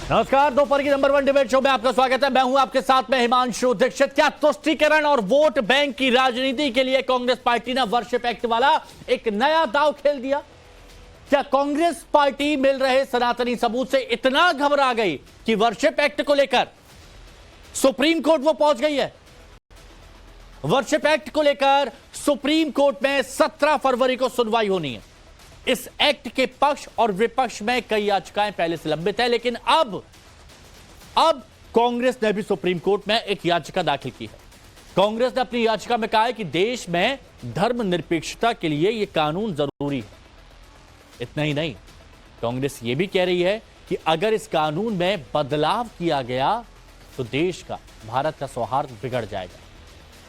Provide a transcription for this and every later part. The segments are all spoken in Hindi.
नमस्कार, दोपहर की नंबर 1 डिबेट शो में आपका स्वागत है। मैं हूं आपके साथ में हिमांशु दीक्षित। क्या तुष्टीकरण और वोट बैंक की राजनीति के लिए कांग्रेस पार्टी ने वर्शिप एक्ट वाला एक नया दांव खेल दिया? क्या कांग्रेस पार्टी मिल रहे सनातनी सबूत से इतना घबरा गई कि वर्शिप एक्ट को लेकर सुप्रीम कोर्ट वो पहुंच गई है? वर्शिप एक्ट को लेकर सुप्रीम कोर्ट में 17 फरवरी को सुनवाई होनी है। इस एक्ट के पक्ष और विपक्ष में कई याचिकाएं पहले से लंबित है, लेकिन अब कांग्रेस ने भी सुप्रीम कोर्ट में एक याचिका दाखिल की है। कांग्रेस ने अपनी याचिका में कहा है कि देश में धर्मनिरपेक्षता के लिए यह कानून जरूरी है। इतना ही नहीं, कांग्रेस यह भी कह रही है कि अगर इस कानून में बदलाव किया गया तो देश का, भारत का सौहार्द बिगड़ जाएगा।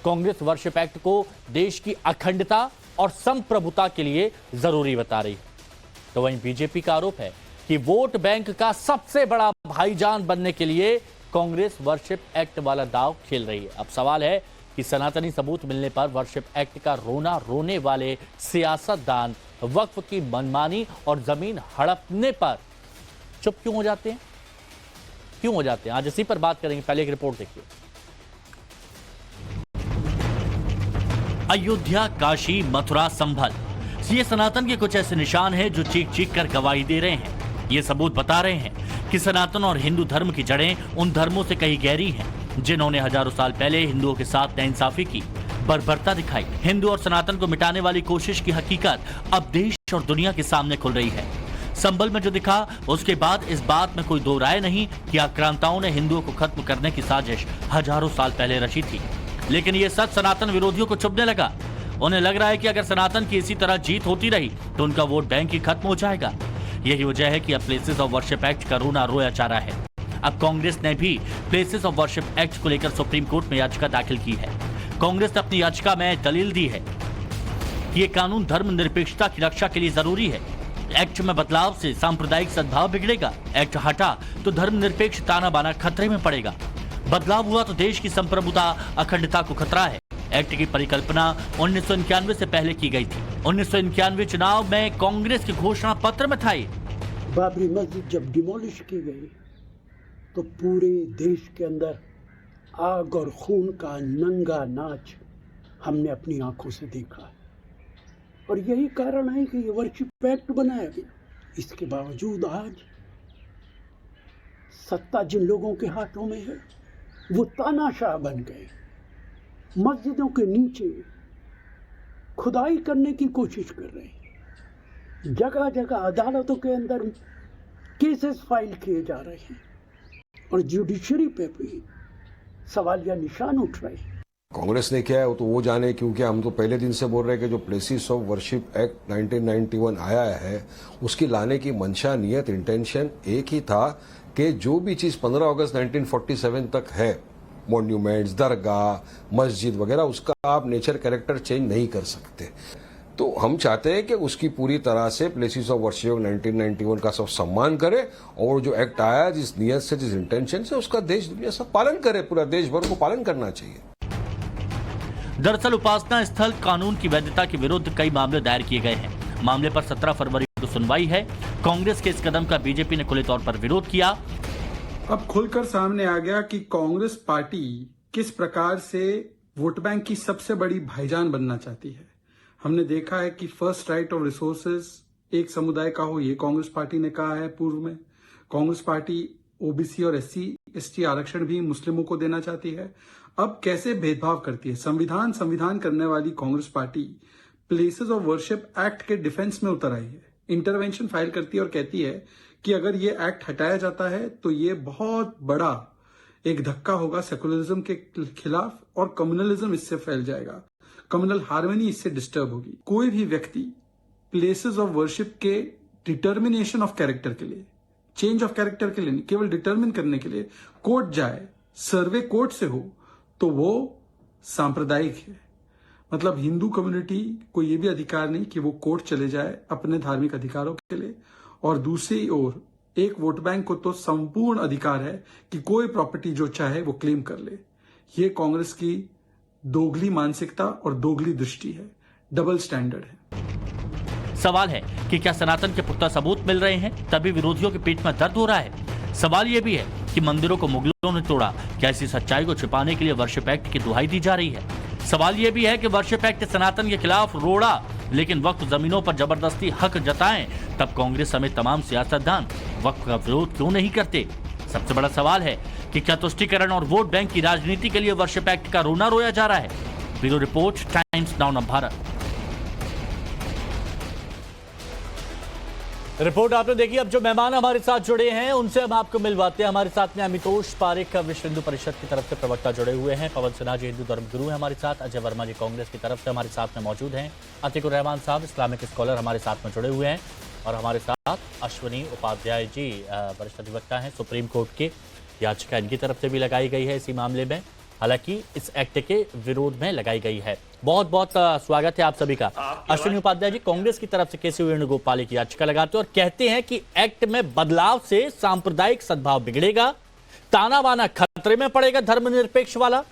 कांग्रेस वर्शिप एक्ट को देश की अखंडता और संप्रभुता के लिए जरूरी बता रही है। तो वहीं बीजेपी का आरोप है कि वोट बैंक का सबसे बड़ा भाईजान बनने के लिए कांग्रेस वर्शिप एक्ट वाला दांव खेल रही है। अब सवाल है कि सनातनी सबूत मिलने पर वर्शिप एक्ट का रोना रोने वाले सियासतदान वक्फ की मनमानी और जमीन हड़पने पर चुप क्यों हो जाते हैं? क्यों हो जाते हैं? आज इसी पर बात करेंगे। पहले एक रिपोर्ट देखिए। अयोध्या, काशी, मथुरा, संभल, ये सनातन के कुछ ऐसे निशान हैं जो चीख चीख कर गवाही दे रहे हैं। ये सबूत बता रहे हैं कि सनातन और हिंदू धर्म की जड़ें उन धर्मों से कहीं गहरी हैं जिन्होंने हजारों साल पहले हिंदुओं के साथ नाइंसाफी की, बर्बरता दिखाई। हिंदू और सनातन को मिटाने वाली कोशिश की हकीकत अब देश और दुनिया के सामने खुल रही है। संभल में जो दिखा, उसके बाद इस बात में कोई दो राय नहीं कि आक्रांताओं ने हिंदुओं को खत्म करने की साजिश हजारों साल पहले रची थी। लेकिन यह सच सनातन विरोधियों को चुभने लगा। उन्हें लग रहा है कि अगर सनातन की इसी तरह जीत होती रही तो उनका वोट बैंक ही खत्म हो जाएगा। यही वजह है कि अब प्लेसेस ऑफ वर्शिप एक्ट का रोना रोया जा रहा है। अब कांग्रेस ने भी प्लेसेस ऑफ वर्शिप एक्ट को लेकर सुप्रीम कोर्ट में याचिका दाखिल की है। कांग्रेस ने अपनी याचिका में दलील दी है कि यह कानून धर्मनिरपेक्षता की रक्षा के लिए जरूरी है। एक्ट में बदलाव से सांप्रदायिक सद्भाव बिगड़ेगा। एक्ट हटा तो धर्मनिरपेक्ष ताना बाना खतरे में पड़ेगा। बदलाव हुआ तो देश की संप्रभुता, अखंडता को खतरा है। एक्ट की परिकल्पना 1991 से पहले की गई थी। 1991 चुनाव में कांग्रेस के घोषणा पत्र में था। बाबरी मस्जिद जब डिमोलिश की गई तो पूरे देश के अंदर आग और खून का नंगा नाच हमने अपनी आंखों से देखा, और यही कारण है कि ये वर्शिप एक्ट बनाया गया। इसके बावजूद आज सत्ता जिन लोगों के हाथों में है वो तानाशाह बन गए। मस्जिदों के नीचे खुदाई करने की कोशिश कर रहे हैं। जगह जगह अदालतों के अंदर केसेस फाइल किए जा रहे हैं और जुडिशरी पे भी सवालिया निशान उठ रहे हैं। कांग्रेस ने किया है तो वो जाने, क्योंकि हम तो पहले दिन से बोल रहे हैं कि जो प्लेसेस ऑफ वर्शिप एक्ट 1991 आया है उसकी लाने की मंशा, नियत, इंटेंशन एक ही था कि जो भी चीज 15 अगस्त 1947 तक है, मॉन्यूमेंट्स, दरगाह, मस्जिद वगैरह, उसका आप नेचर कैरेक्टर चेंज नहीं कर सकते। तो हम चाहते हैं कि उसकी पूरी तरह से प्लेसेस ऑफ वर्शिप 1991 का सब सम्मान करे और जो एक्ट आया जिस नियत से, जिस इंटेंशन से, उसका देश दुनिया सब पालन करे। पूरा देश भर को पालन करना चाहिए। दरअसल उपासना स्थल कानून की वैधता के विरुद्ध कई मामले दायर किए गए हैं। मामले पर 17 फरवरी को सुनवाई है। कांग्रेस के इस कदम का बीजेपी ने खुले तौर पर विरोध किया। अब खुलकर सामने आ गया कि कांग्रेस पार्टी किस प्रकार से वोट बैंक की सबसे बड़ी भाईजान बनना चाहती है। हमने देखा है कि फर्स्ट राइट ऑफ रिसोर्सेज एक समुदाय का हो, ये कांग्रेस पार्टी ने कहा है पूर्व में। कांग्रेस पार्टी ओबीसी और SC/ST आरक्षण भी मुस्लिमों को देना चाहती है। अब कैसे भेदभाव करती है। संविधान करने वाली Congress party places of worship act के डिफेंस में उतर आई है। इंटरवेंशन फाइल करती है और कहती है कि अगर ये एक्ट हटाया जाता है तो ये बहुत बड़ा एक धक्का होगा सेकुलरिज्म के खिलाफ और कम्युनलिज्म इससे फैल जाएगा, कम्युनल हार्मनी इससे डिस्टर्ब होगी। कोई भी व्यक्ति प्लेसेस ऑफ वर्शिप के डिटर्मिनेशन ऑफ कैरेक्टर के लिए, चेंज ऑफ कैरेक्टर के लिए नहीं, केवल डिटर्मिन करने के लिए कोर्ट जाए, सर्वे कोर्ट से हो, तो वो सांप्रदायिक है। मतलब हिंदू कम्युनिटी को यह भी अधिकार नहीं कि वो कोर्ट चले जाए अपने धार्मिक अधिकारों के लिए, और दूसरी ओर एक वोट बैंक को तो संपूर्ण अधिकार है कि कोई प्रॉपर्टी जो चाहे वो क्लेम कर ले। ये कांग्रेस की दोगली मानसिकता और दोगली दृष्टि है, डबल स्टैंडर्ड है। सवाल है कि क्या सनातन के पुख्ता सबूत मिल रहे हैं तभी विरोधियों के पेट में दर्द हो रहा है? सवाल यह भी है कि मंदिरों को मुगलों ने तोड़ा, क्या इसी सच्चाई को छिपाने के लिए वर्शिप एक्ट की दुहाई दी जा रही है? सवाल यह भी है कि वर्शिप एक्ट सनातन के खिलाफ रोड़ा, लेकिन वक्फ जमीनों पर जबरदस्ती हक जताएं, तब कांग्रेस समेत तमाम सियासतदान वक्फ का विरोध क्यों नहीं करते? सबसे बड़ा सवाल है कि क्या तुष्टीकरण और वोट बैंक की राजनीति के लिए वर्शिप एक्ट का रोना रोया जा रहा है? Bureau report, times now Bharat. Report आपने देखी। अब जो मेहमान हमारे साथ जुड़े हैं उनसे हम आपको मिलवाते हैं। हमारे साथ में अमितोष पारेख विश्व हिंदू परिषद की तरफ से प्रवक्ता जुड़े हुए हैं, पवन सिन्हा जी हिंदू धर्मगुरु हैं हमारे साथ, अजय वर्मा जी कांग्रेस की तरफ से हमारे साथ में मौजूद हैं, अतीकुर रहमान साहब इस्लामिक स्कॉलर हमारे साथ में जुड़े हुए हैं, और हमारे साथ अश्विनी उपाध्याय जी वरिष्ठ अधिवक्ता हैं सुप्रीम कोर्ट के। याचिका इनकी तरफ से भी लगाई गई है इसी मामले में, हालांकि इस एक्ट के विरोध में लगाई गई है। बहुत बहुत स्वागत है आप सभी का। अश्विनी उपाध्याय जी, कांग्रेस की तरफ से केसी वेणुगोपाल की याचिका लगाते हैं और कहते हैं कि एक्ट में बदलाव से सांप्रदायिक सद्भाव बिगड़ेगा, ताना बाना खतरे में पड़ेगा धर्मनिरपेक्ष वाला,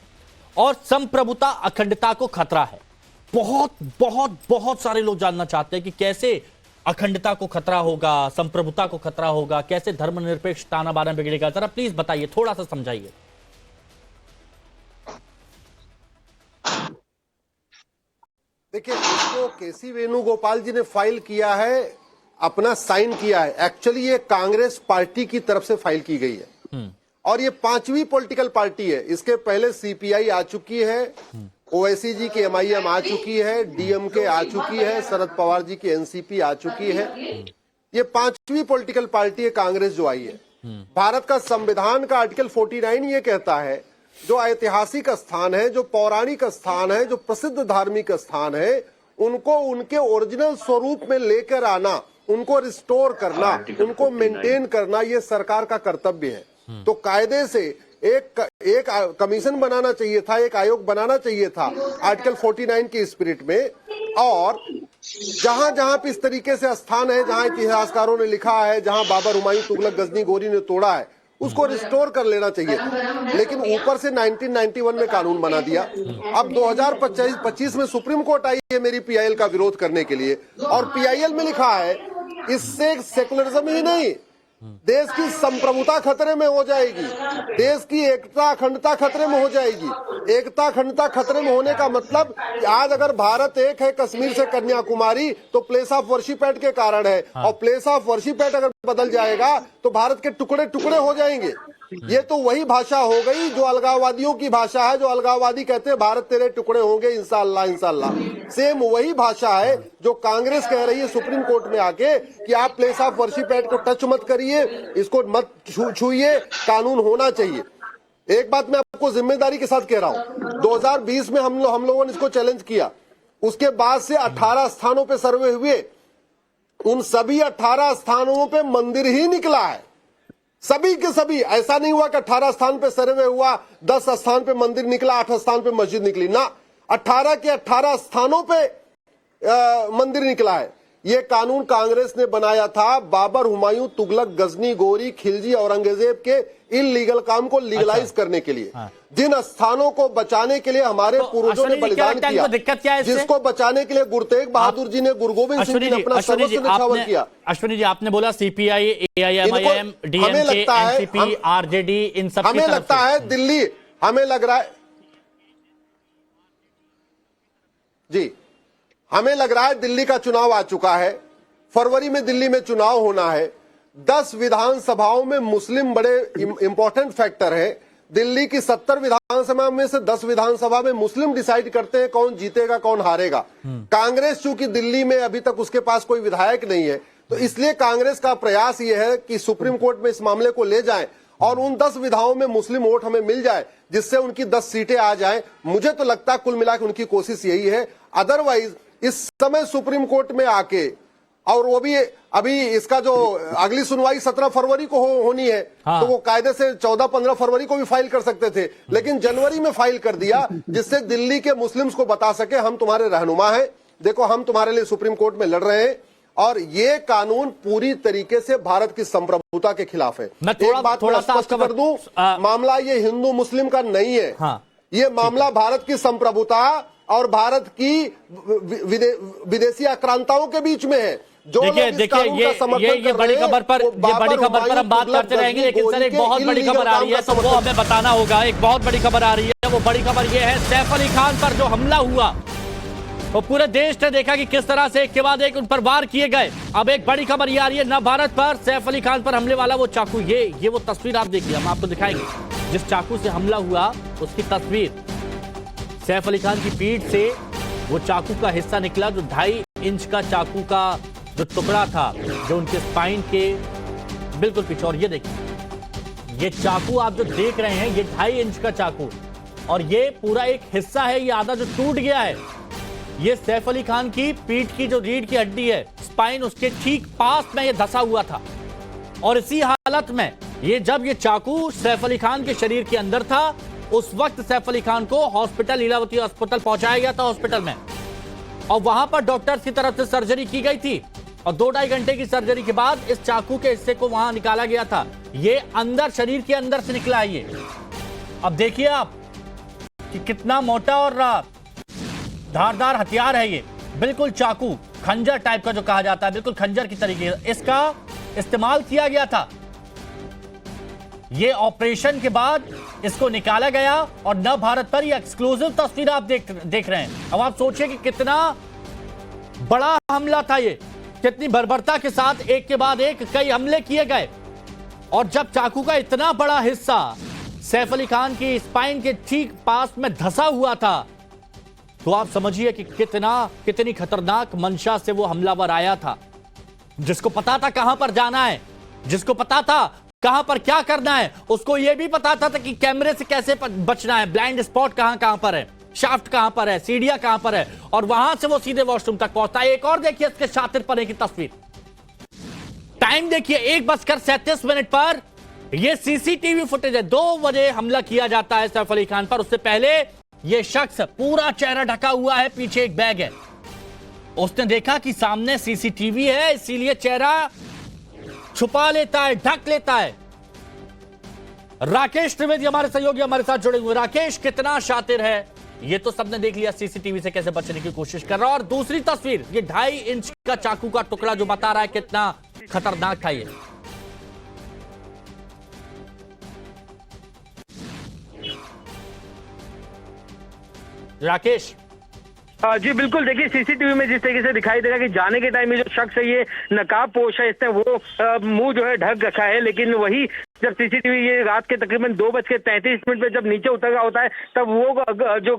और संप्रभुता अखंडता को खतरा है। बहुत बहुत बहुत सारे लोग जानना चाहते हैं कि कैसे अखंडता को खतरा होगा, संप्रभुता को खतरा होगा, कैसे धर्मनिरपेक्ष ताना बाना बिगड़ेगा? जरा प्लीज बताइए, थोड़ा सा समझाइए। देखिए, इसको केसी वेणुगोपाल जी ने फाइल किया है, अपना साइन किया है। एक्चुअली ये कांग्रेस पार्टी की तरफ से फाइल की गई है और ये 5वीं पॉलिटिकल पार्टी है। इसके पहले सीपीआई आ चुकी है, ओवैसी जी की एमआईएम आ चुकी है, डीएमके आ चुकी है, शरद पवार जी की एनसीपी आ चुकी है। ये 5वीं पॉलिटिकल पार्टी है कांग्रेस जो आई है। भारत का संविधान का आर्टिकल 49 ये कहता है, जो ऐतिहासिक स्थान है, जो पौराणिक स्थान है, जो प्रसिद्ध धार्मिक स्थान है, उनको उनके ओरिजिनल स्वरूप में लेकर आना, उनको रिस्टोर करना, उनको मेंटेन करना, ये सरकार का कर्तव्य है। तो कायदे से एक कमीशन बनाना चाहिए था, एक आयोग बनाना चाहिए था आर्टिकल 49 की स्पिरिट में, और जहां जहां पे इस तरीके से स्थान है, जहां इतिहासकारों ने लिखा है, जहां बाबर, हुमायूं, तुगलक, गजनी, गोरी ने तोड़ा है, उसको रिस्टोर कर लेना चाहिए। लेकिन ऊपर से 1991 में कानून बना दिया। अब 2025 में सुप्रीम कोर्ट आई है मेरी पीआईएल का विरोध करने के लिए, और पीआईएल में लिखा है इससे सेकुलरिज्म ही नहीं, देश की संप्रभुता खतरे में हो जाएगी, देश की एकता अखंडता खतरे में हो जाएगी। एकता अखंडता खतरे में होने का मतलब कि आज अगर भारत एक है कश्मीर से कन्याकुमारी, तो प्लेस ऑफ वर्शिप एक्ट के कारण है, और प्लेस ऑफ वर्शिप एक्ट अगर बदल जाएगा तो भारत के टुकड़े टुकड़े हो जाएंगे। ये तो वही भाषा हो गई जो अलगाववादियों की भाषा है, जो अलगाववादी कहते हैं भारत तेरे टुकड़े होंगे इंशाअल्लाह इंशाअल्लाह। सेम वही भाषा है जो कांग्रेस कह रही है सुप्रीम कोर्ट में आके कि आप प्लेस ऑफ वर्शिप एक्ट को टच मत करिए, इसको मत छूइए, कानून होना चाहिए। एक बात मैं आपको जिम्मेदारी के साथ कह रहा हूं, 2020 में हम लोगों ने इसको चैलेंज किया, उसके बाद से 18 स्थानों पे सर्वे हुए, उन सभी 18 स्थानों पे मंदिर ही निकला है, सभी के सभी। ऐसा नहीं हुआ कि 18 स्थान पे सर्वे हुआ, 10 स्थान पे मंदिर निकला, 8 स्थान पे मस्जिद निकली, ना, 18 के 18 स्थानों पे मंदिर निकला है। ये कानून कांग्रेस ने बनाया था बाबर, हुमायूं, तुगलक, गजनी, गोरी, खिलजी, औरंगजेब के इल्लीगल काम को लीगलाइज करने के लिए। जिन स्थानों को बचाने के लिए हमारे पूर्वजों ने बलिदान किया, दिक्कत क्या है, जिसको बचाने के लिए गुरु तेग बहादुर जी ने, गुरु गोविंद सिंह जी ने अपना सर्वस्व न्यौछावर किया। अश्विनी जी, आपने बोला CPI, AIMIM, DMK, NCP, RJD, इन सब हमें लगता है दिल्ली, हमें लग रहा है जी, हमें लग रहा है दिल्ली का चुनाव आ चुका है, फरवरी में दिल्ली में चुनाव होना है। 10 विधानसभाओं में मुस्लिम बड़े इंपॉर्टेंट फैक्टर हैं। दिल्ली की 70 विधानसभा में से 10 विधानसभा में मुस्लिम डिसाइड करते हैं कौन जीतेगा कौन हारेगा। कांग्रेस चूंकि दिल्ली में अभी तक उसके पास कोई विधायक नहीं है, तो इसलिए कांग्रेस का प्रयास यह है कि सुप्रीम कोर्ट में इस मामले को ले जाएं और उन 10 विधाओं में मुस्लिम वोट हमें मिल जाए, जिससे उनकी 10 सीटें आ जाएं। मुझे तो लगता है कुल मिलाकर उनकी कोशिश यही है। अदरवाइज इस समय सुप्रीम कोर्ट में आके, और वो भी अभी इसका जो अगली सुनवाई 17 फरवरी को होनी है, तो वो कायदे से 14-15 फरवरी को भी फाइल कर सकते थे, लेकिन जनवरी में फाइल कर दिया, जिससे दिल्ली के मुस्लिम्स को बता सके हम तुम्हारे रहनुमा हैं, देखो हम तुम्हारे लिए सुप्रीम कोर्ट में लड़ रहे हैं। और ये कानून पूरी तरीके से भारत की संप्रभुता के खिलाफ है। एक बात मैं स्पष्ट कर दूं, मामला ये हिंदू मुस्लिम का नहीं है, ये मामला भारत की संप्रभुता और भारत की विदेशी आक्रांताओं के बीच में है। जो देखिए लोग इस देखिए कानून का समर्थन ये कर बड़ी रहे हैं, खबर पर वो ये बाबर, बड़ी खबर पर हुमायूं, हम बात तुगलक, करते रहेंगे, गजनी, लेकिन सर गोरी एक के बहुत बड़ी illegal खबर आ रही है काम का तो वो समर्थन हमें बताना होगा। एक बहुत बड़ी खबर आ रही है, वो बड़ी खबर ये है सैफ अली खान पर जो हमला हुआ, वो पूरे देश ने देखा कि किस तरह से एक के बाद एक उन पर वार किए गए। अब एक बड़ी खबर ये आ रही है नव भारत पर सैफ अली खान पर हमले वाला वो चाकू, ये वो तस्वीर आप देखिए, हम आपको दिखाएंगे जिस चाकू से हमला हुआ उसकी तस्वीर। सैफ अली खान की पीठ से वो चाकू का हिस्सा निकला जो 2.5 इंच का चाकू का जो टुकड़ा था जो उनके स्पाइन के बिल्कुल पीछे। और ये देखिए ये चाकू आप जो देख रहे हैं ये 2.5 इंच का चाकू, और ये पूरा एक हिस्सा है, ये आधा जो टूट गया है, ये सैफ अली खान की पीठ की जो रीढ़ की हड्डी है, स्पाइन, उसके ठीक पास में ये धंसा हुआ था। और इसी हालत में ये जब ये चाकू सैफ अली खान के शरीर के अंदर था, उस वक्त सैफ अली खान को हॉस्पिटल, लीलावती हॉस्पिटल पहुंचाया गया था हॉस्पिटल में, और वहां पर डॉक्टर्स की तरफ से सर्जरी की गई थी, और 2-2.5 घंटे की सर्जरी के बाद इस चाकू के हिस्से को वहां निकाला गया था। ये अंदर, शरीर के अंदर से निकला है ये। अब देखिए आप कि कितना मोटा और धारदार हथियार है ये, बिल्कुल चाकू, खंजर टाइप का जो कहा जाता है, बिल्कुल खंजर की तरीके इसका इस्तेमाल किया गया था। ये ऑपरेशन के बाद इसको निकाला गया, और नव भारत पर ये एक्सक्लूसिव तस्वीर आप देख रहे हैं। अब आप सोचिए कि कितना बड़ा हमला था ये, कितनी बर्बरता के साथ एक के बाद एक कई हमले किए गए, और जब चाकू का इतना बड़ा हिस्सा सैफ अली खान की स्पाइन के ठीक पास में धंसा हुआ था, तो आप समझिए कि कितनी खतरनाक मंशा से वो हमलावर आया था, जिसको पता था कहां पर जाना है, जिसको पता था कहां पर क्या करना है, उसको यह भी पता था कि कैमरे से कैसे बचना है, ब्लाइंड स्पॉट कहां पर है, शाफ्ट कहां पर है, सीढ़ियां कहां पर है, और वहां से वो सीधे वॉशरूम तक पहुंचता है। एक और देखिए इसके शातिर पने की तस्वीर, टाइम देखिए 1:37 पर, यह सीसीटीवी फुटेज है। 2 बजे हमला किया जाता है सैफ अली खान पर, उससे पहले यह शख्स पूरा चेहरा ढका हुआ है, पीछे एक बैग है, उसने देखा कि सामने सीसीटीवी है, इसीलिए चेहरा छुपा लेता है, ढक लेता है। राकेश त्रिवेदी हमारे सहयोगी हमारे साथ जुड़े हुए। राकेश, कितना शातिर है ये तो सबने देख लिया, सीसीटीवी से कैसे बचने की कोशिश कर रहा है, और दूसरी तस्वीर ये 2.5 इंच का चाकू का टुकड़ा जो बता रहा है कितना खतरनाक था ये। राकेश। जी बिल्कुल, देखिए सीसीटीवी में जिस तरीके से दिखाई दे रहा है कि जाने के टाइम में जो शख्स है ये नकाब पोश है, इसने वो मुंह जो है ढक रखा है, लेकिन वही जब सीसीटीवी ये रात के तकरीबन 2:33 पे जब नीचे उतर रहा होता है, तब वो जो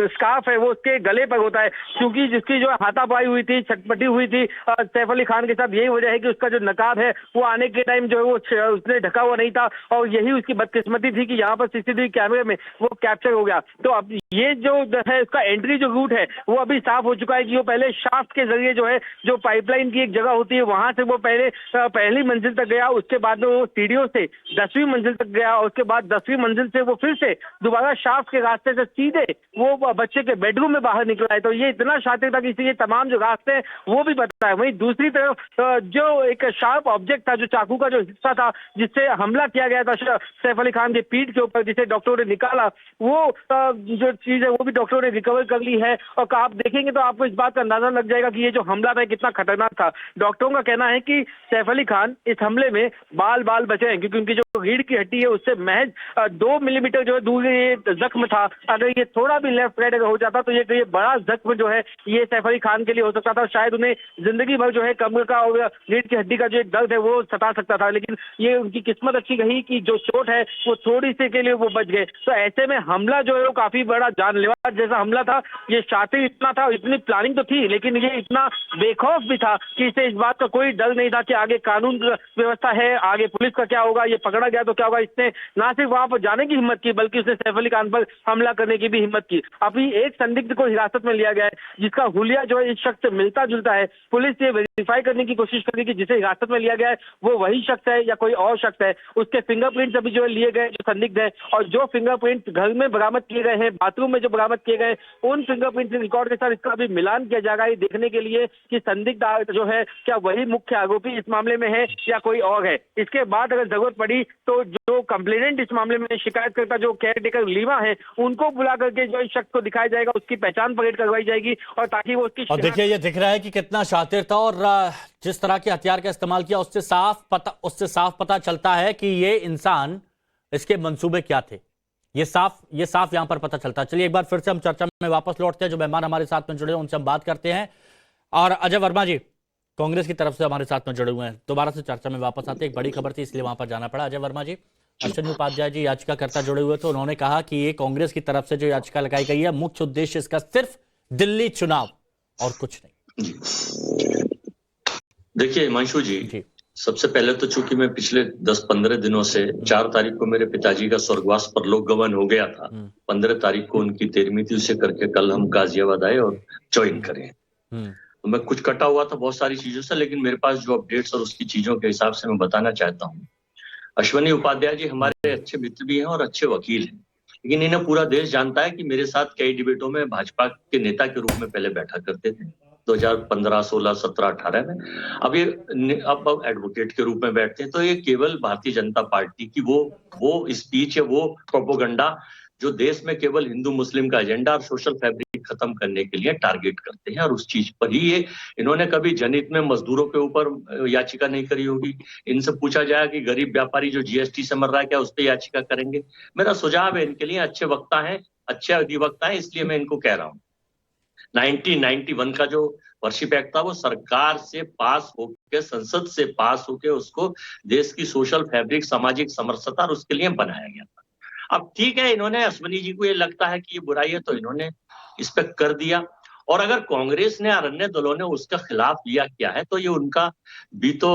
स्कार्फ है वो उसके गले पर होता है, क्योंकि जिसकी जो हाथापाई हुई थी, छटपटी हुई थी सैफ अली खान के साथ, यही वजह है कि उसका जो नकाब है वो आने के टाइम जो है वो उसने ढका हुआ नहीं था, और यही उसकी बदकिस्मती थी कि यहाँ पर सीसीटीवी कैमरे में वो कैप्चर हो गया। तो अब ये जो है उसका एंट्री जो रूट है वो अभी साफ हो चुका है कि वो पहले शाफ्ट के जरिए जो है, जो पाइपलाइन की एक जगह होती है वहां से वो पहले पहली मंजिल तक गया, उसके बाद में वो सीढ़ियों से 10वीं मंजिल तक गया, और उसके बाद 10वीं मंजिल से वो फिर से दोबारा शाफ्ट के रास्ते से सीधे वो बच्चे के बेडरूम में बाहर निकला है। तो ये इतना शातिर था कि इसलिए तमाम जो रास्ते हैं वो भी पता है। वहीं दूसरी तरफ जो एक शार्प ऑब्जेक्ट था, जो चाकू का जो हिस्सा था जिससे हमला किया गया था सैफ अली खान की पीठ के ऊपर, जिसे डॉक्टरों ने निकाला, वो जो चीज है वो भी डॉक्टरों ने रिकवर कर ली है। और आप देखेंगे तो आपको इस बात का अंदाजा लग जाएगा कि ये जो हमला था कितना खतरनाक था। डॉक्टरों का कहना है कि सैफ अली खान इस हमले में बाल बचे हैं, क्योंकि उनकी जो रीढ़ की हड्डी है उससे महज 2 मिलीमीटर जो है दूर ये जख्म था। अगर ये थोड़ा भी लेफ्ट राइट अगर हो जाता तो ये बड़ा जख्म जो है ये सैफ अली खान के लिए हो सकता था, शायद उन्हें जिंदगी भर जो है कमर का और रीढ़ की हड्डी का जो एक दर्द है वो सता सकता था। लेकिन ये उनकी किस्मत अच्छी रही कि जो चोट है वो थोड़ी सी के लिए वो बच गए। तो ऐसे में हमला जो है वो काफी बड़ा जानलेवा जैसा हमला था। ये शातिर इतना था, इतनी प्लानिंग तो थी, लेकिन ये इतना बेखौफ भी था कि इसे इस बात का कोई डर नहीं था कि आगे कानून व्यवस्था है, आगे पुलिस का क्या होगा, ये पकड़ा गया तो क्या होगा। इसने ना सिर्फ वहां पर जाने की हिम्मत की, बल्कि उसने सैफ अली खान पर हमला करने की भी हिम्मत की। अभी एक संदिग्ध को हिरासत में लिया गया है, जिसका हुलिया जो है इस शख्स से मिलता जुलता है। पुलिस ये वेरीफाई करने की कोशिश कर रही है कि जिसे हिरासत में लिया गया है वो वही शख्स है या कोई और शख्स है। उसके फिंगरप्रिंट्स अभी जो है लिए गए जो संदिग्ध है, और जो फिंगरप्रिंट्स घर में बरामद किए गए हैं, बाथरूम में जो बरामद किए गए, उन फिंगरप्रिंट रिकॉर्ड के साथ इसका अभी मिलान किया जाएगा, ये देखने के लिए कि संदिग्ध जो है क्या वही मुख्य आरोपी इस मामले में है या कोई और है। इसके बाद अगर जरूरत पड़ी तो जो कंप्लेनेंट इस मामले में शिकायतकर्ता जो केयरटेकर लीमा है उनको बुला करके जो इस शख्स को दिखाया जाएगा, उसकी पहचान परेड करवाई जाएगी, और ताकि वो उसकी। और देखिए ये दिख रहा है कि कितना शातिर था, और जिस तरह के हथियार का इस्तेमाल किया उससे साफ पता चलता है कि ये इंसान, इसके मंसूबे क्या थे। ये साफ यहां पर पता चलता है। चलिए एक बार फिर से हम चर्चा में वापस लौटते हैं। जो मेहमान हमारे साथ में जुड़े हैं उनसे हम बात करते हैं। और अजय वर्मा जी कांग्रेस की तरफ से हमारे साथ में जुड़े हुए हैं। दोबारा से चर्चा में वापस आते हैं। एक बड़ी खबर थी इसलिए वहां पर जाना पड़ा। अजय वर्मा जी, अश्विनी उपाध्याय जी याचिकाकर्ता जुड़े हुए थे। उन्होंने कहा कि ये कांग्रेस की तरफ से जो याचिका लगाई गई है, मुख्य उद्देश्य इसका सिर्फ दिल्ली चुनाव और कुछ नहीं। देखिए हिमांशु जी, सबसे पहले तो चूंकि मैं पिछले 10-15 दिनों से 4 तारीख को मेरे पिताजी का स्वर्गवास परलोक गमन हो गया था, 15 तारीख को उनकी 13वीं तिथि करके कल हम गाजियाबाद आए और ज्वाइन करें। तो मैं कुछ कटा हुआ था बहुत सारी चीजों से, लेकिन मेरे पास जो अपडेट्स और उसकी चीजों के हिसाब से मैं बताना चाहता हूँ। अश्विनी उपाध्याय जी हमारे अच्छे मित्र भी हैं और अच्छे वकील हैं, लेकिन इन्हें पूरा देश जानता है कि मेरे साथ कई डिबेटों में भाजपा के नेता के रूप में पहले बैठा करते थे 2015, 16, 17, 18 में। अब एडवोकेट के रूप में बैठते हैं। तो ये केवल भारतीय जनता पार्टी की वो स्पीच है, वो प्रोपोगंडा जो देश में केवल हिंदू मुस्लिम का एजेंडा और सोशल फैब्रिक खत्म करने के लिए टारगेट करते हैं। और उस चीज पर ही ये इन्होंने कभी जनहित में मजदूरों के ऊपर याचिका नहीं करी होगी। इनसे पूछा जाए कि गरीब व्यापारी जो जीएसटी से मर रहा है क्या उस पर याचिका करेंगे? मेरा सुझाव है इनके लिए, अच्छे वक्ता है, अच्छे अधिवक्ता है, इसलिए मैं इनको कह रहा हूँ 1991 का जो वर्शिप एक्ट था वो सरकार से पास होकर, संसद से पास होकर उसको देश की सोशल फैब्रिक, सामाजिक समरसता और उसके लिए बनाया गया था। अब ठीक है, इन्होंने अश्विनी जी को ये लगता है कि ये बुराई है तो इन्होंने इस पे कर दिया। और अगर कांग्रेस ने और अन्य दलों ने उसका खिलाफ लिया क्या है तो ये उनका भी तो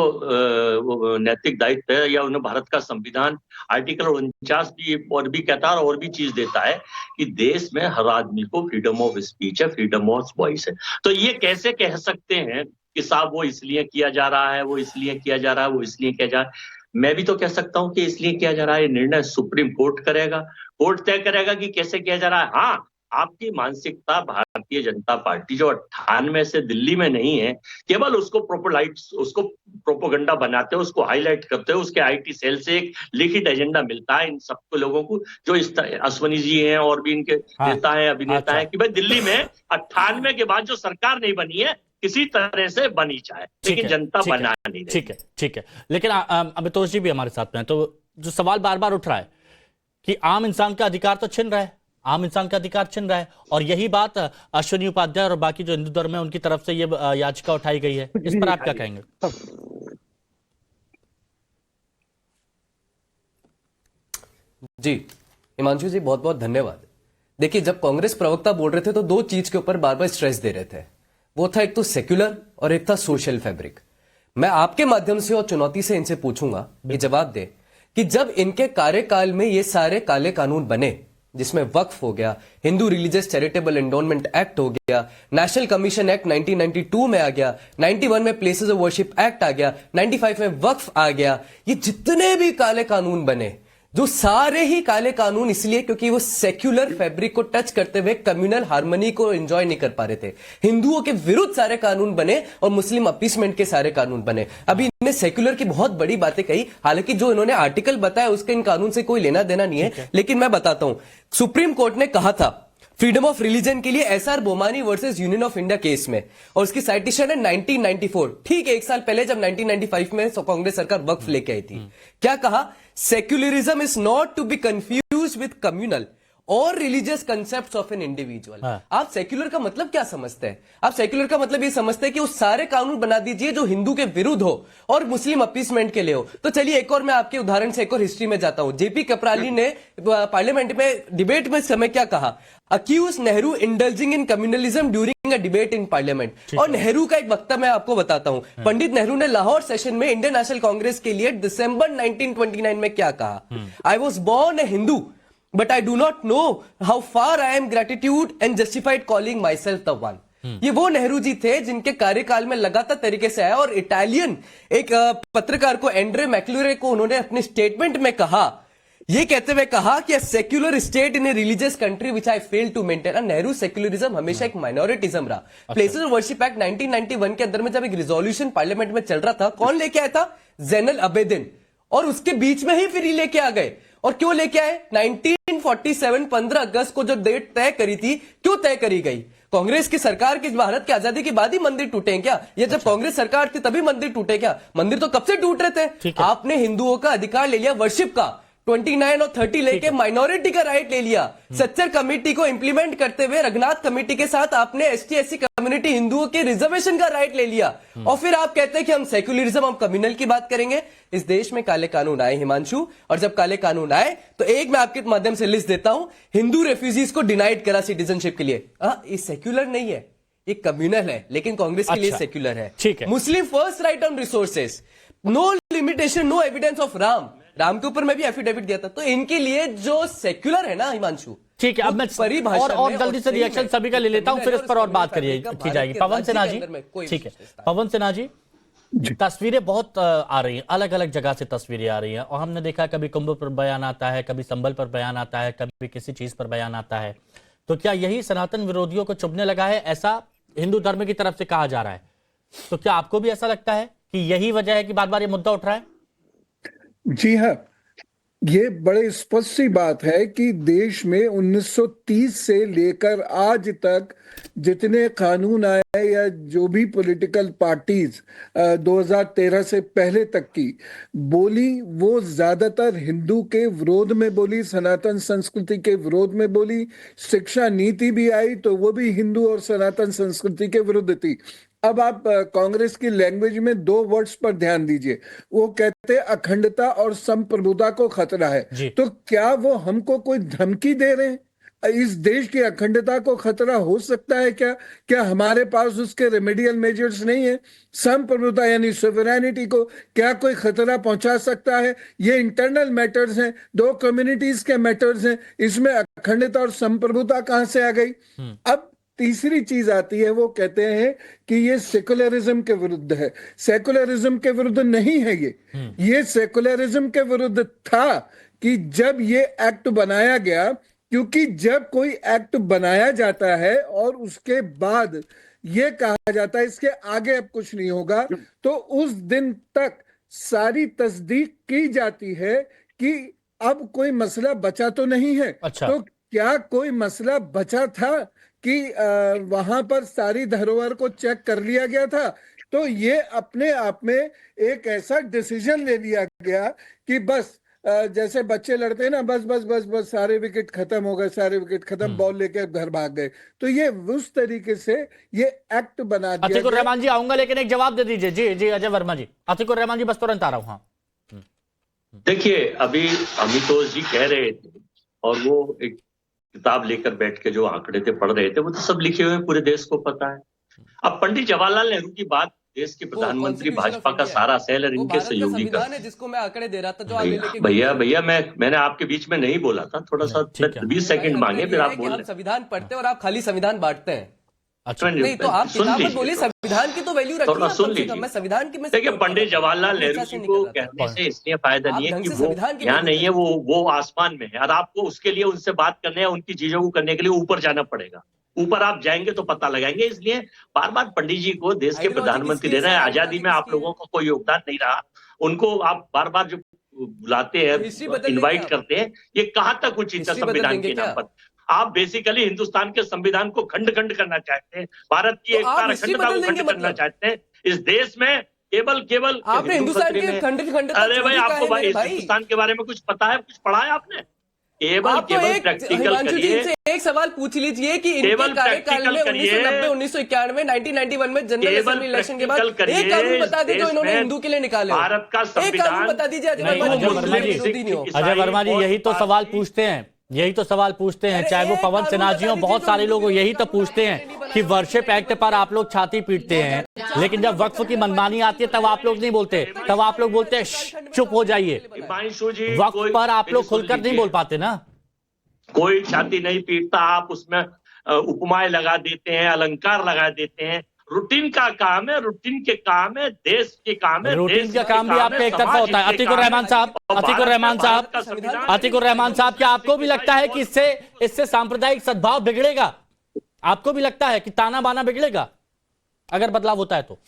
नैतिक दायित्व है, या उन्हें भारत का संविधान आर्टिकल 49 भी और भी कहता है और भी चीज देता है कि देश में हर आदमी को फ्रीडम ऑफ स्पीच है, फ्रीडम ऑफ वॉइस है। तो ये कैसे कह सकते हैं कि साहब वो इसलिए किया जा रहा है, वो इसलिए किया जा रहा है, वो इसलिए किया जा रहा है? मैं भी तो कह सकता हूं कि इसलिए किया जा रहा है। निर्णय सुप्रीम कोर्ट करेगा, कोर्ट तय करेगा कि कैसे किया जा रहा है। हाँ, आपकी मानसिकता भारतीय जनता पार्टी जो 98 से दिल्ली में नहीं है, केवल उसको प्रोपोगंडा बनाते हो, उसको हाईलाइट करते हो, उसके आईटी सेल से एक लिखित एजेंडा मिलता है इन सबको लोगों को, जो इस अश्विनी जी हैं और भी इनके नेता हैं, अभिनेता हैं, कि भाई दिल्ली में 98 के बाद जो सरकार नहीं बनी है किसी तरह से बनी जाए, लेकिन जनता बना नहीं रही। ठीक है। लेकिन अमितोष जी भी हमारे साथ में है, तो जो सवाल बार बार उठ रहा है कि आम इंसान का अधिकार तो छिन रहा है, आम इंसान का अधिकार छिन रहा है, और यही बात अश्विनी उपाध्याय और बाकी जो हिंदू धर्म है उनकी तरफ से ये याचिका उठाई गई है। इस पर आप क्या कहेंगे? जी हिमांशु जी, बहुत बहुत धन्यवाद। देखिए, जब कांग्रेस प्रवक्ता बोल रहे थे तो 2 चीज के ऊपर बार बार स्ट्रेस दे रहे थे। वो था एक तो सेक्युलर और एक था सोशल फैब्रिक। मैं आपके माध्यम से और चुनौती से इनसे पूछूंगा ये जवाब दे कि जब इनके कार्यकाल में ये सारे काले कानून बने, जिसमें वक्फ हो गया, Hindu religious charitable endowment act हो गया, नेशनल कमीशन एक्ट 1992 में आ गया, 91 में प्लेसेस ऑफ वर्शिप एक्ट आ गया, 95 में वक्फ आ गया, ये जितने भी काले कानून बने, जो सारे ही काले कानून इसलिए क्योंकि वो सेक्युलर फैब्रिक को टच करते हुए कम्युनल हार्मनी को एंजॉय नहीं कर पा रहे थे। हिंदुओं के विरुद्ध सारे कानून बने और मुस्लिम अपीसमेंट के सारे कानून बने। अभी इन्होंने सेक्युलर की बहुत बड़ी बातें कही, हालांकि जो इन्होंने आर्टिकल बताया उसके इन कानून से कोई लेना देना नहीं है। लेकिन मैं बताता हूं, सुप्रीम कोर्ट ने कहा था फ्रीडम ऑफ रिलीजन के लिए SR Bommai versus Union of India case में, और उसकी साइटेशन है 1994। ठीक है, 1 साल पहले जब 1995 में कांग्रेस सरकार वक्फ लेके आई थी, क्या कहा? Secularism is not to be confuse with communal और religious concepts of an individual. आप सेक्युलर का मतलब क्या समझते हैं? आप सेक्युलर का मतलब ये समझते हैं कि वो सारे कानून बना दीजिए जो हिंदू के विरुद्ध हो और मुस्लिम अपीसमेंट के लिए हो। तो चलिए एक और मैं आपके उदाहरण से एक और हिस्ट्री में जाता हूं। जेपी कपराली ने पार्लियामेंट में डिबेट में समय क्या कहा? Accuse Nehru indulging in communalism during a debate in parliament. और नेहरू का एक वक्तव्य मैं आपको बताता हूं। पंडित नेहरू ने लाहौर सेशन में इंडियन नेशनल कांग्रेस के लिए दिसंबर 1929 में क्या कहा? I was born a Hindu but I do not know how far I am gratitude and justified calling myself the one। ये वो नेहरू जी थे जिनके कार्यकाल में लगातार तरीके से आया, और इटालियन एक पत्रकार को, एंड्रे मैक्लूरे को, उन्होंने अपने स्टेटमेंट में कहा, ये कहते हुए कहा कि secular state in a religious country which I fail to maintain. Nehru secularism हमेशा एक माइनॉरिटिज्म रहा। प्लेसेस ऑफ वर्शिप एक्ट 1991 के अंदर में जब एक रिजोल्यूशन पार्लियामेंट में चल रहा था, कौन लेके आया था? जैनल अबेदिन, और उसके बीच में ही फिर लेके आ गए। और क्यों लेके आए? 1947 15 अगस्त को जो डेट तय करी थी, क्यों तय करी गई? कांग्रेस की सरकार की भारत की आजादी के बाद ही मंदिर टूटे हैं क्या? ये जब कांग्रेस सरकार थी तभी मंदिर टूटे क्या? मंदिर तो कब से टूट रहे थे। आपने हिंदुओं का अधिकार ले लिया वर्शिप का, 29 और 30 लेके माइनॉरिटी का राइट ले लिया। सच्चर कमेटी को इंप्लीमेंट करते हुए रघुनाथ कमेटी के साथ आपने एसटी एससी कम्युनिटी हिंदुओं के रिजर्वेशन का राइट ले लिया। और फिर आप कहते हैं कि हम सेक्युलरिज्म, हम कम्युनल की बात करेंगे। इस देश में काले कानून आए हिमांशु, और जब काले कानून आए तो एक मैं आपके माध्यम से लिस्ट देता हूं, हिंदू रेफ्यूजीज को डिनाइड करा सिटीजनशिप के लिए। ये सेक्युलर नहीं है, ये कम्युनल है, लेकिन कांग्रेस के लिए सेक्युलर है। ठीक है। Muslim first right on resources, no limitation, no evidence of Ram के ऊपर मैं भी एफिडेविट दिया था। तो इनके लिए जो सेक्युलर है ना हिमांशु, ठीक है, अब मैं परिभाषा और जल्दी से रिएक्शन सभी का ले लेता हूं, फिर इस पर और बात की जाएगी। पवन सिन्हा जी, ठीक है, पवन सिन्हा जी, तस्वीरें बहुत आ रही हैं, अलग अलग जगह से तस्वीरें आ रही हैं, और हमने देखा कभी कुंभ पर बयान आता है, कभी संबल पर बयान आता है, कभी किसी चीज पर बयान आता है। तो क्या यही सनातन विरोधियों को चुभने लगा है, ऐसा हिंदू धर्म की तरफ से कहा जा रहा है? तो क्या आपको भी ऐसा लगता है कि यही वजह है कि बार बार ये मुद्दा उठ रहा है? जी हाँ, ये बड़े स्पष्ट सी बात है कि देश में 1930 से लेकर आज तक जितने कानून आए या जो भी पॉलिटिकल पार्टीज 2013 से पहले तक की बोली, वो ज्यादातर हिंदू के विरोध में बोली, सनातन संस्कृति के विरोध में बोली। शिक्षा नीति भी आई तो वो भी हिंदू और सनातन संस्कृति के विरुद्ध थी। अब आप कांग्रेस की लैंग्वेज में 2 वर्ड्स पर ध्यान दीजिए, वो कहते हैं अखंडता और संप्रभुता को खतरा है। तो क्या वो हमको कोई धमकी दे रहे हैं? इस देश की अखंडता को खतरा हो सकता है क्या? क्या हमारे पास उसके रेमेडियल मेजर्स नहीं है? संप्रभुता यानी सोवरेनिटी को क्या कोई खतरा पहुंचा सकता है? ये इंटरनल मैटर्स हैं, 2 कम्युनिटीज के मैटर्स हैं, इसमें अखंडता और संप्रभुता कहां से आ गई? अब तीसरी चीज आती है, वो कहते हैं कि ये सेकुलरिज्म के विरुद्ध है। सेकुलरिज्म के विरुद्ध नहीं है ये सेकुलरिज्म के विरुद्ध था कि जब ये एक्ट बनाया गया, क्योंकि जब कोई एक्ट बनाया जाता है और उसके बाद ये कहा जाता है इसके आगे अब कुछ नहीं होगा, तो उस दिन तक सारी तस्दीक की जाती है कि अब कोई मसला बचा तो नहीं है। तो क्या कोई मसला बचा था कि वहां पर सारी धरोहर को चेक कर लिया गया था? तो ये अपने आप में एक ऐसा डिसीजन ले लिया गया कि बस जैसे बच्चे लड़ते हैं ना, बस बस बस बस सारे विकेट खत्म हो गए, सारे विकेट खत्म, बॉल लेके घर भाग गए। तो ये उस तरीके से ये एक्ट बना दिया। अतिकुर रहमान जी आऊंगा, लेकिन एक जवाब दे दीजिए। जी जी अजय वर्मा जी, अतिकुर रहमान जी बस तुरंत आ रहा हूं। हाँ देखिए, अभी अमितोष जी कह रहे थे और वो एक किताब लेकर बैठ के जो आंकड़े थे पढ़ रहे थे, वो तो सब लिखे हुए पूरे देश को पता है। अब पंडित जवाहरलाल नेहरू की बात देश के प्रधानमंत्री भाजपा का सारा सेल और इनके सहयोगी का, जिसको मैं आंकड़े दे रहा था, जो भैया मैंने आपके बीच में नहीं बोला था, थोड़ा सा 20 सेकंड मांगे, फिर आप बोल। संविधान पढ़ते और आप खाली संविधान बांटते हैं। अच्छा नहीं तो आप किताब में बोलिए, संविधान की तो वैल्यू रखिए। सुन लीजिए, मैं संविधान की देखिए, पंडित जवाहरलाल नेहरू जी को कहने से इसलिए फायदा नहीं है कि वो यहाँ नहीं है, वो आसमान में है, और आपको उसके लिए उनसे बात करने या उनकी चीजों को करने के लिए ऊपर जाना पड़ेगा। ऊपर आप जाएंगे तो पता लगाएंगे। इसलिए बार बार पंडित जी को देश के प्रधानमंत्री रह रहे हैं, आजादी में आप लोगों का कोई योगदान नहीं रहा, उनको आप बार बार जो बुलाते हैं, इनवाइट करते हैं, ये कहाँ तक उचित है संविधान के नाम पर? आप बेसिकली हिंदुस्तान के संविधान को खंड खंड करना चाहते हैं, भारत की एकता अखंडता को खंड करना चाहते हैं। इस देश में केवल आपने हिंदुस्तान के खंड, अरे भाई, आपको भाई हिंदुस्तान के बारे में कुछ पता है, कुछ पढ़ा है आपने? केवल प्रैक्टिकल करिए। एक सवाल पूछ लीजिए कि इनके कार्यकाल में 1990, 1991, 1991 में जनरल असेंबली इलेक्शन के बाद एक कानून बता दीजिए जो इन्होंने हिंदू के लिए निकाले। भारत का एक कानून बता दीजिए अजय वर्मा जी, यही तो सवाल पूछते हैं, यही तो सवाल पूछते हैं, चाहे वो पवन सिन्हा जी हो, बहुत सारे लोग यही तो पूछते हैं कि वर्शिप एक्ट पर आप लोग छाती पीटते हैं, लेकिन जब वक्फ की मनमानी आती है तब आप लोग नहीं बोलते, तब आप लोग बोलते हैं चुप हो जाइए। वक्फ पर आप लोग खुलकर नहीं बोल पाते ना। कोई छाती नहीं पीटता, आप उसमें उपमाएं लगा देते हैं, अलंकार लगा देते हैं। रूटीन का काम है, रूटीन के काम है, देश के काम है। रूटीन का काम भी आपका एक तरफा होता है। अतिकुर रहमान साहब, क्या आपको भी लगता है कि इससे सांप्रदायिक सद्भाव बिगड़ेगा? आपको भी लगता है कि ताना बाना बिगड़ेगा अगर बदलाव होता है तो?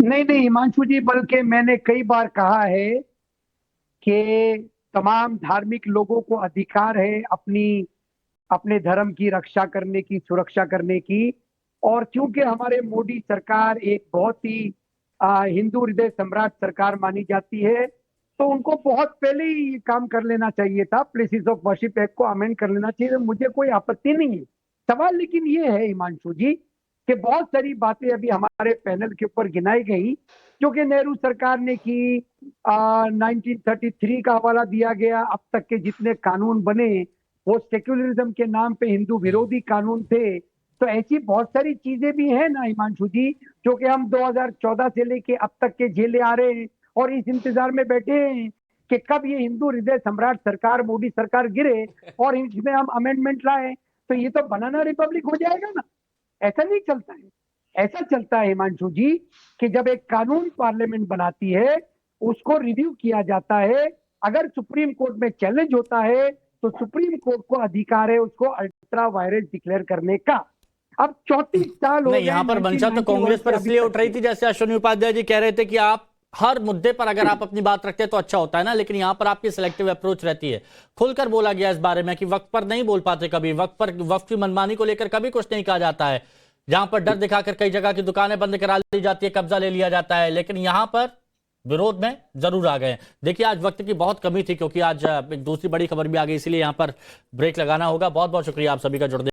नहीं हिमांशु जी, बल्कि मैंने कई बार कहा है कि तमाम धार्मिक लोगों को अधिकार है अपनी अपने धर्म की रक्षा करने की, सुरक्षा करने की। और क्योंकि हमारे मोदी सरकार एक बहुत ही हिंदू हृदय सम्राट सरकार मानी जाती है, तो उनको बहुत पहले ही ये काम कर लेना चाहिए था, प्लेसेस ऑफ वर्शिप एक्ट को अमेंड कर लेना चाहिए। मुझे कोई आपत्ति नहीं है। सवाल लेकिन ये है हिमांशु जी कि बहुत सारी बातें अभी हमारे पैनल के ऊपर गिनाई गई जो कि नेहरू सरकार ने की, 1933 का हवाला दिया गया। अब तक के जितने कानून बने वो सेक्युलरिज्म के नाम पे हिंदू विरोधी कानून थे। तो ऐसी बहुत सारी चीजें भी हैं ना हिमांशु जी, जो कि हम 2014 से लेके अब तक के झेले आ रहे हैं और इस इंतजार में बैठे हैं कि कब ये हिंदू हृदय सम्राट सरकार, मोदी सरकार गिरे और इसमें हम अमेंडमेंट लाए। तो ये तो बनाना रिपब्लिक हो जाएगा ना। ऐसा नहीं चलता है। ऐसा चलता है हिमांशु जी कि जब एक कानून पार्लियामेंट बनाती है उसको रिव्यू किया जाता है। अगर सुप्रीम कोर्ट में चैलेंज होता है तो सुप्रीम कोर्ट को अधिकार है उसको अल्ट्रा वायरेस डिक्लेयर करने का। अब 34 साल हो गए। यहाँ पर मंशा तो कांग्रेस पर इसलिए उठ रही थी, जैसे अश्विनी उपाध्याय जी कह रहे थे कि आप हर मुद्दे पर अगर आप अपनी बात रखते हैं तो अच्छा होता है ना, लेकिन यहाँ पर आपकी सिलेक्टिव अप्रोच रहती है। खुलकर बोला गया इस बारे में कि वक्त पर नहीं बोल पाते, कभी वक्त की मनमानी को लेकर कभी कुछ नहीं कहा जाता है। जहां पर डर दिखाकर कई जगह की दुकानें बंद करा ली जाती है, कब्जा ले लिया जाता है, लेकिन यहां पर विरोध में जरूर आ गए। देखिए आज वक्त की बहुत कमी थी क्योंकि आज एक दूसरी बड़ी खबर भी आ गई, इसलिए यहां पर ब्रेक लगाना होगा। बहुत बहुत शुक्रिया आप सभी का जुड़ने